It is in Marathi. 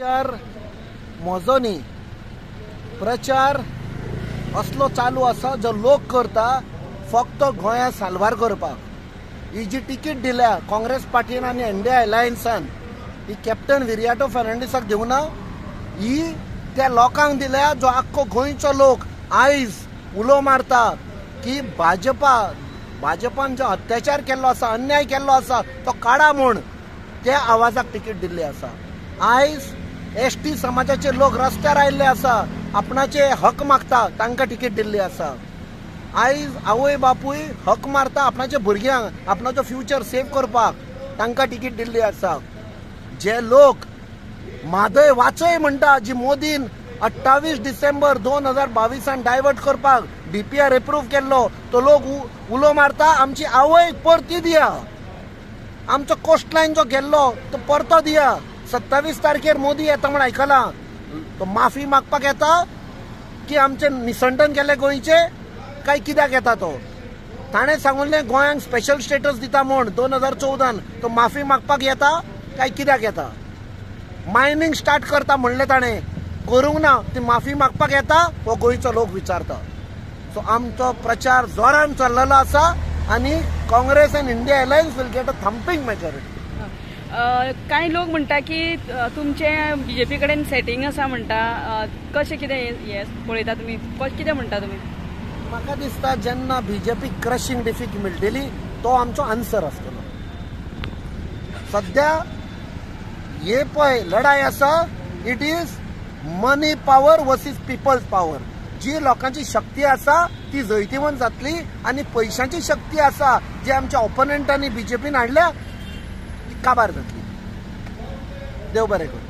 प्रचार म्हजो न्ही, प्रचार असलो चालू आसा जो लोक करता फक्त गोंया साल्वार करपाक. ही जी तिकीट दिल्या काँग्रेस पार्टीन आनी इंडिया अलायन्सान ही कॅप्टन विरियाटो फर्नांडिसाक दिवना, ही त्या लोकांक दिल्या जो आख्खो गोंयचो लोक आयज उलो मारता की भाजपान जो अत्याचार केल्लो आसा, अन्याय केल्लो आसा तो काडा म्हूण त्या आवाजाक तिकीट दिल्ली आसा. आयज एसटी समाजाचे लोक रस्त्यार आयिल्ले आसा, आपणाचे हक मागता, तांकां तिकीट दिल्ली आसा. आयज आवय बापूय हक मारता आपणाच्या भुरग्यांक आपणाचो फ्युचर सेव्ह करपाक, तांकां तिकीट दिल्ली आसा. जे लोक म्हादय वाचय म्हणटा, जी मोदीन 28 डिसेंबर 2022 डायवर्ट करपाक DPR एप्रूव्ह केल्लो, तो लोक उलो मारता आमची आवय परती दिया, आमचो कोस्टलायन जो गेल्लो तो परतो दिया. 27 तारखेर मोदी येता म्हण आयकलां, तो माफी मागपाक येता की आमचे निसंटन केले गोंयचे काय कित्याक येता? तो ताणें सांगुल्लें गोंयांक स्पेशल स्टेटस दिता म्हूण 2014 तो माफी मागपाक येता काय कित्याक येता? मायनिंग स्टार्ट करता म्हणलें ताणें, करूंक ना, ती माफी मागपाक येता हो गोंयचो लोक विचारता. सो आमचो प्रचार जोरान चल्लेलो आसा आनी Congress end India alliance will get a thumping majority. कांय लोक म्हणटा की तुमचे BJP कडेन सेटिंग आसा म्हणटा, कशें कितें हे पळयता तुमी, कितें म्हणटा तुमी? म्हाका दिसता जेन्ना BJP क्रशिंग डिफीट मेळटली तो आमचो आन्सर आसतलो. सध्या हे पळय लढाई आसा, it is money power versus people's power. जी लोकांची शक्ती आसा ती जैतिवंत जातली आनी पयशांची शक्ती आसा जी आमच्या ओपोनंटांनी BJPन हाडल्या ती काबार जातली. देव बरें करूं.